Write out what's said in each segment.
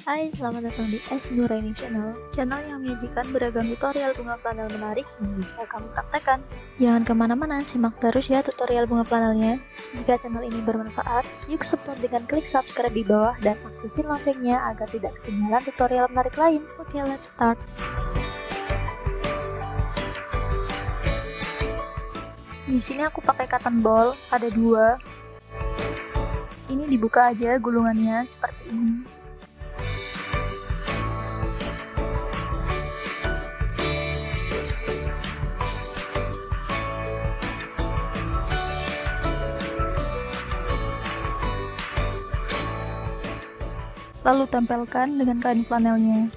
Hai, selamat datang di S Nuraini Channel, channel yang menyajikan beragam tutorial bunga flanel menarik yang bisa kamu praktekkan. Jangan kemana-mana, simak terus ya tutorial bunga flanelnya. Jika channel ini bermanfaat, yuk support dengan klik subscribe di bawah dan aktifin loncengnya agar tidak ketinggalan tutorial menarik lain. Oke, let's start. Di sini aku pakai cotton ball, ada 2. Ini dibuka aja gulungannya seperti ini. Lalu tempelkan dengan kain flanelnya.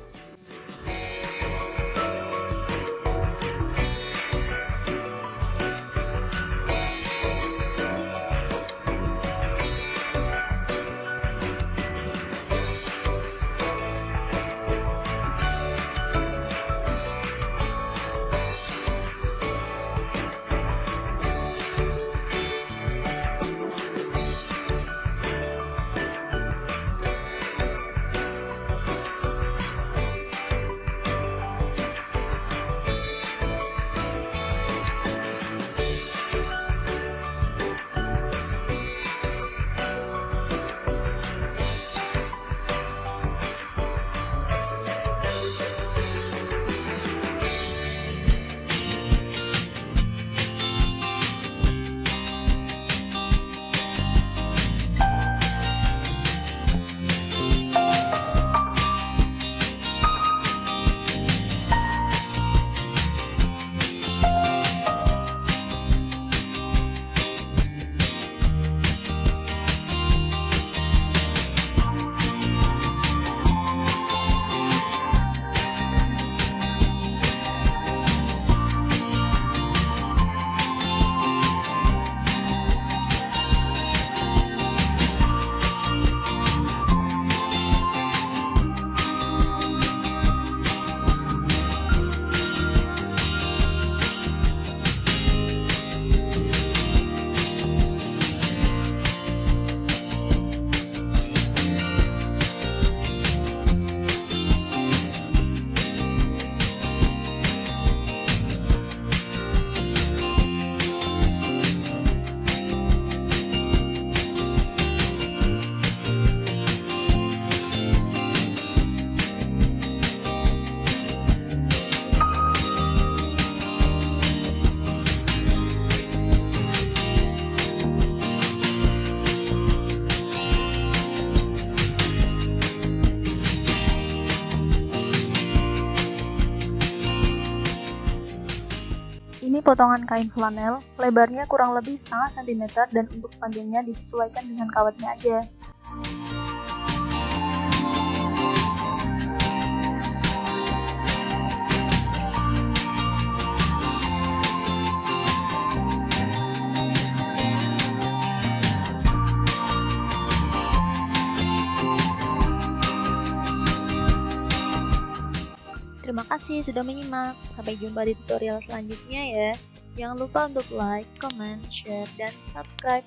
Ini potongan kain flanel, lebarnya kurang lebih setengah cm dan untuk panjangnya disesuaikan dengan kawatnya aja. Terima kasih sudah menyimak. Sampai jumpa di tutorial selanjutnya ya. Jangan lupa untuk like, comment, share, dan subscribe.